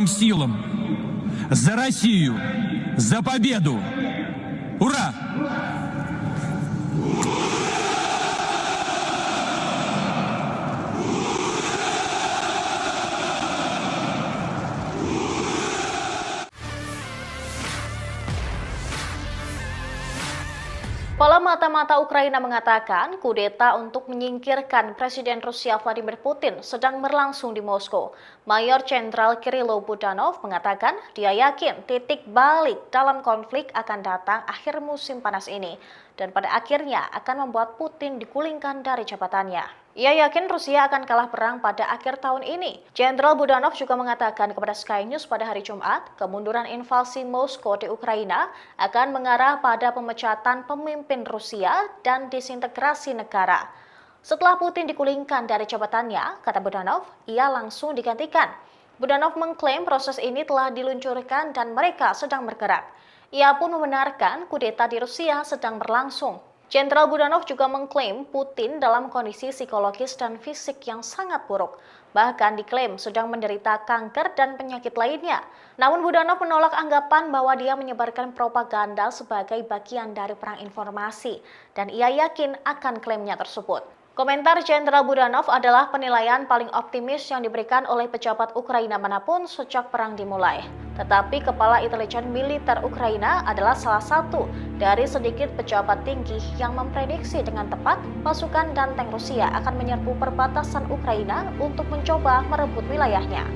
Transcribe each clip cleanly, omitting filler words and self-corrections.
силам, за Россию, за победу! Ура! Kepala mata-mata Ukraina mengatakan kudeta untuk menyingkirkan Presiden Rusia Vladimir Putin sedang berlangsung di Moskow. Mayor Jenderal Kirilo Budanov mengatakan dia yakin titik balik dalam konflik akan datang akhir musim panas ini dan pada akhirnya akan membuat Putin digulingkan dari jabatannya. Ia yakin Rusia akan kalah perang pada akhir tahun ini. Jenderal Budanov juga mengatakan kepada Sky News pada hari Jumat, kemunduran invasi Moskow di Ukraina akan mengarah pada pemecatan pemimpin Rusia dan disintegrasi negara. Setelah Putin digulingkan dari jabatannya, kata Budanov, ia langsung digantikan. Budanov mengklaim proses ini telah diluncurkan dan mereka sedang bergerak. Ia pun membenarkan kudeta di Rusia sedang berlangsung. Jenderal Budanov juga mengklaim Putin dalam kondisi psikologis dan fisik yang sangat buruk. Bahkan diklaim sedang menderita kanker dan penyakit lainnya. Namun Budanov menolak anggapan bahwa dia menyebarkan propaganda sebagai bagian dari perang informasi. Dan ia yakin akan klaimnya tersebut. Komentar Jenderal Budanov adalah penilaian paling optimis yang diberikan oleh pejabat Ukraina manapun sejak perang dimulai. Tetapi Kepala Intelijen Militer Ukraina adalah salah satu dari sedikit pejabat tinggi yang memprediksi dengan tepat pasukan dan tank Rusia akan menyerbu perbatasan Ukraina untuk mencoba merebut wilayahnya.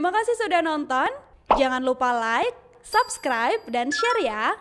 Terima kasih sudah nonton. Jangan lupa like, subscribe, dan share ya.